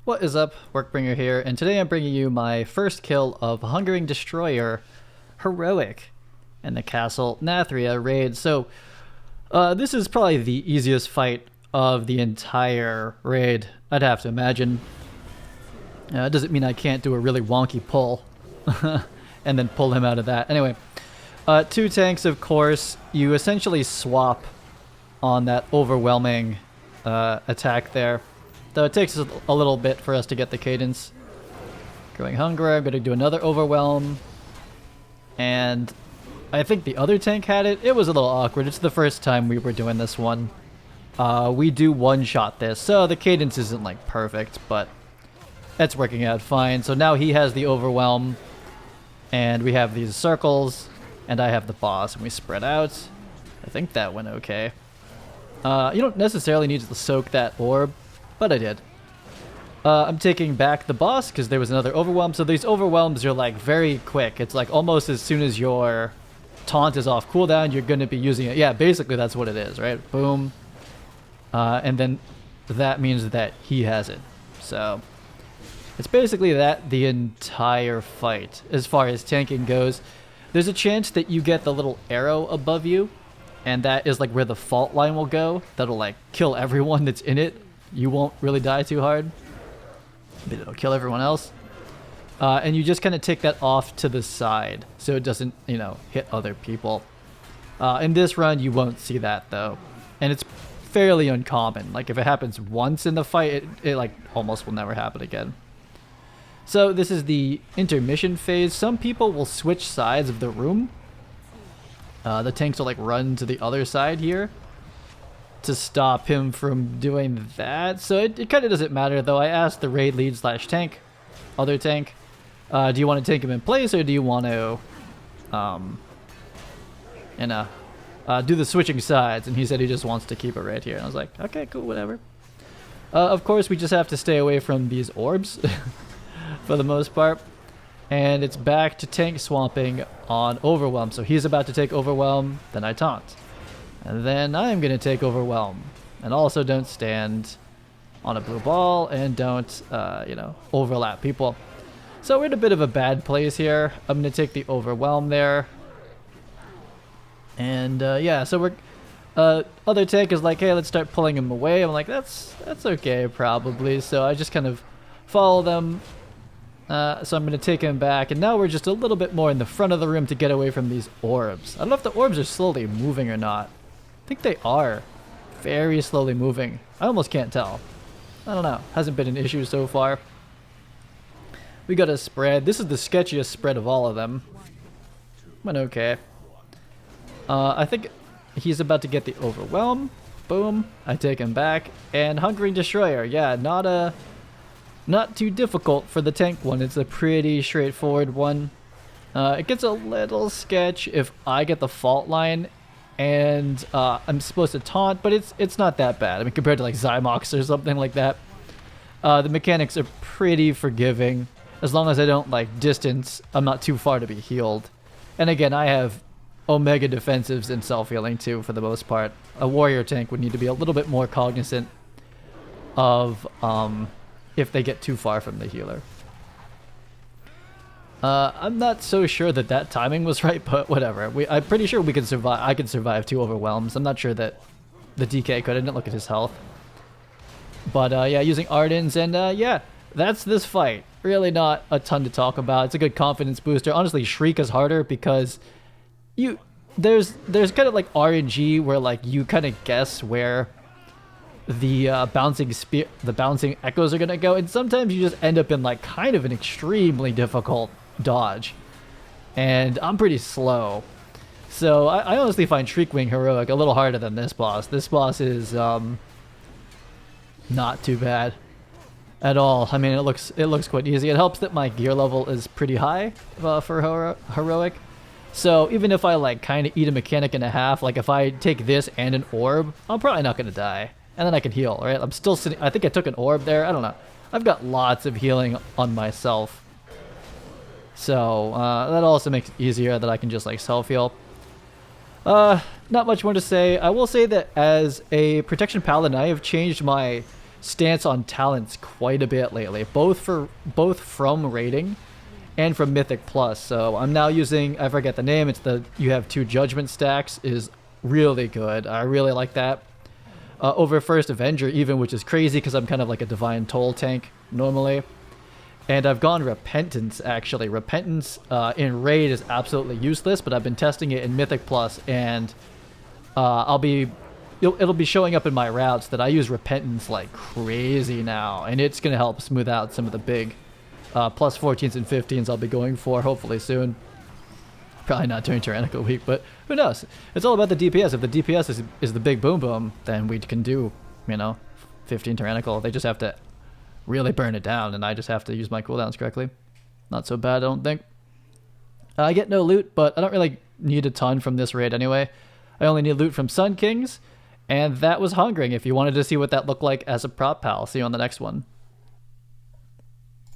What is up, Workbringer here, and today I'm bringing you my first kill of Hungering Destroyer Heroic in the Castle Nathria raid. So, this is probably the easiest fight of the entire raid, I'd have to imagine. It doesn't mean I can't do a really wonky pull and then pull him out of that. Anyway, two tanks, of course. You essentially swap on that overwhelming attack there. Though it takes a little bit for us to get the cadence. Growing Hunger, I'm going to do another Overwhelm. And I think the other tank had it. It was a little awkward. It's the first time we were doing this one. We do one-shot this, so the cadence isn't like perfect, but it's working out fine. So now he has the Overwhelm, and we have these circles, and I have the boss, and we spread out. I think that went okay. You don't necessarily need to soak that orb, but I did. I'm taking back the boss because there was another overwhelm. So these overwhelms are like very quick. It's like almost as soon as your taunt is off cooldown, you're going to be using it. Yeah, basically that's what it is, right? Boom. And then that means that he has it. So it's basically that the entire fight as far as tanking goes. There's a chance that you get the little arrow above you, and that is like where the fault line will go. That'll like kill everyone that's in it. You won't really die too hard, but it'll kill everyone else. And you just kind of take that off to the side so it doesn't, you know, hit other people. In this run, you won't see that though. And it's fairly uncommon. Like if it happens once in the fight, it like almost will never happen again. So this is the intermission phase. Some people will switch sides of the room. The tanks will like run to the other side here to stop him from doing that. So it kind of doesn't matter though. I asked the raid lead / tank, other tank, do you want to take him in place or do you want to do the switching sides? And he said he just wants to keep it right here. And I was like, okay, cool, whatever. Of course, we just have to stay away from these orbs for the most part. And it's back to tank swamping on Overwhelm. So he's about to take Overwhelm, then I taunt. And then I'm going to take Overwhelm. And also don't stand on a blue ball and don't, overlap people. So we're in a bit of a bad place here. I'm going to take the Overwhelm there. And yeah, so we're... other tank is like, hey, let's start pulling him away. I'm like, that's okay, probably. So I just kind of follow them. So I'm going to take him back. And now we're just a little bit more in the front of the room to get away from these orbs. I don't know if the orbs are slowly moving or not. I think they are very slowly moving. I almost can't tell. I don't know. Hasn't been an issue so far. We got a spread. This is the sketchiest spread of all of them. Went okay. I think he's about to get the Overwhelm. Boom. I take him back. And Hungering Destroyer. Yeah, not too difficult for the tank one. It's a pretty straightforward one. It gets a little sketch if I get the fault line and I'm supposed to taunt, but it's not that bad. I mean, compared to like Zymox or something like that. The mechanics are pretty forgiving. As long as I don't like distance, I'm not too far to be healed. And again, I have Omega defensives and self-healing too for the most part. A warrior tank would need to be a little bit more cognizant of if they get too far from the healer. I'm not so sure that timing was right, but whatever. I'm pretty sure we could survive. I could survive 2 overwhelms. I'm not sure that the DK could. I didn't look at his health. But yeah, using Ardens, and yeah, that's this fight. Really not a ton to talk about. It's a good confidence booster. Honestly, Shriek is harder because there's kind of like RNG where like you kind of guess where the bouncing echoes are gonna go, and sometimes you just end up in like kind of an extremely difficult dodge, and I'm pretty slow, so I honestly find Shriekwing Heroic a little harder than this boss. This boss is not too bad at all. I mean, it looks quite easy. It helps that my gear level is pretty high for Heroic, so even if I like kind of eat a mechanic in a half, like if I take this and an orb, I'm probably not gonna die. And then I can heal, right? I'm still sitting... I think I took an orb there. I don't know. I've got lots of healing on myself. So, that also makes it easier that I can just, like, self-heal. Not much more to say. I will say that as a Protection Paladin, I have changed my stance on talents quite a bit lately, both from rating and from Mythic Plus. So I'm now using, I forget the name, it's the you have 2 judgment stacks, is really good. I really like that. Over First Avenger even, which is crazy because I'm kind of like a Divine Toll tank normally. And I've gone Repentance, actually. Repentance in Raid is absolutely useless, but I've been testing it in Mythic Plus, and it'll be showing up in my routes that I use Repentance like crazy now, and it's going to help smooth out some of the big plus 14s and 15s I'll be going for hopefully soon. Probably not during Tyrannical Week, but who knows? It's all about the DPS. If the DPS is the big boom boom, then we can do, 15 Tyrannical. They just have to really burn it down, and I just have to use my cooldowns correctly. Not so bad, I don't think. I get no loot, but I don't really need a ton from this raid anyway. I only need loot from Sun Kings, and that was Hungering. If you wanted to see what that looked like as a prop pal, see you on the next one.